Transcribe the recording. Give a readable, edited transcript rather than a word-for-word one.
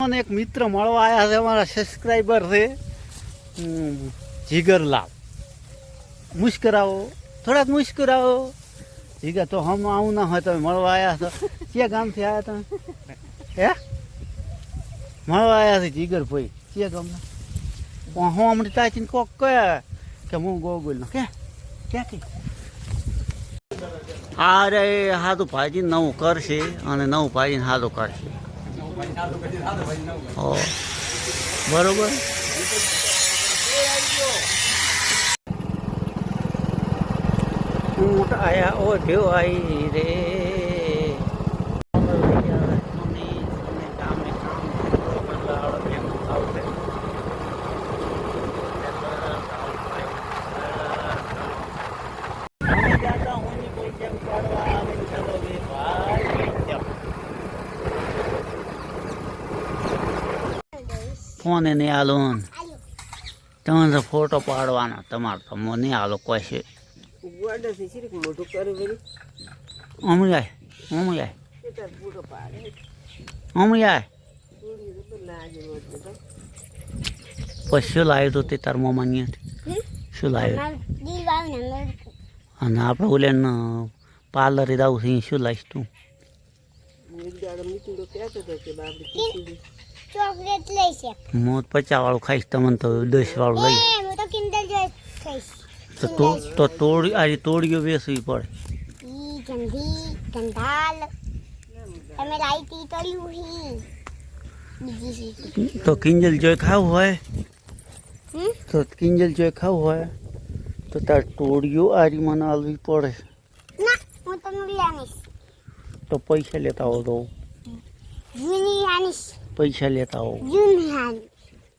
મને એક મિત્ર મળવા આવ્યા છે, અમારા સબસ્ક્રાઈબર છે, જીગરલાલ. મુસ્કરાવો, થોડાક મુસ્કરાવો. જીગર તો હમ આવું ના હોય તમે મળવા આવ્યા છો. ક્યાં ગામથી આવ્યા તમે? હે મળવા આવ્યા છે જીગર ભાઈ? ક્યાં ગામના? હું હમણાં તાચીને કોક કહે કે હું ગોગુલ નો ક્યાંથી? અરે સાદું ભાજી નવું કરશે અને નવું ભાજીને સાદું કરશે. બરોબર. ઊંટ આયા ઓ ભેવ આવી રે. ફોન એને આલો તમારે ફોટો પાડવાનો, તમારે તો મને આલો કોઈ છે. પછી શું લાવ્યું તું તે તાર મોમાની? શું લાવ્યું? અને આપણે ઓલે પાર્લરે જવું છે, શું લાવીશ તું? ચોકલેટ લઈશે. હું 50 વાળું ખાઈશ, તમને તો 10 વાળું લઈ. હું તો કિન્ડર જોય ખાઈશ. તો તોડી આજે તોડીઓ વેચવી પડે. ઈ ગંધી ગંધાલ તમે લાઈટી તળ્યું હી બીજી તો કિંજલ જોઈ ખાવું હોય તો તાર તોડીઓ આરી મને આલવી પડે. ના હું તમને લાવીશ. તો પૈસા લેતા હો તો જૂની આનીશ. પૈસા લેતા હો. જૂની આની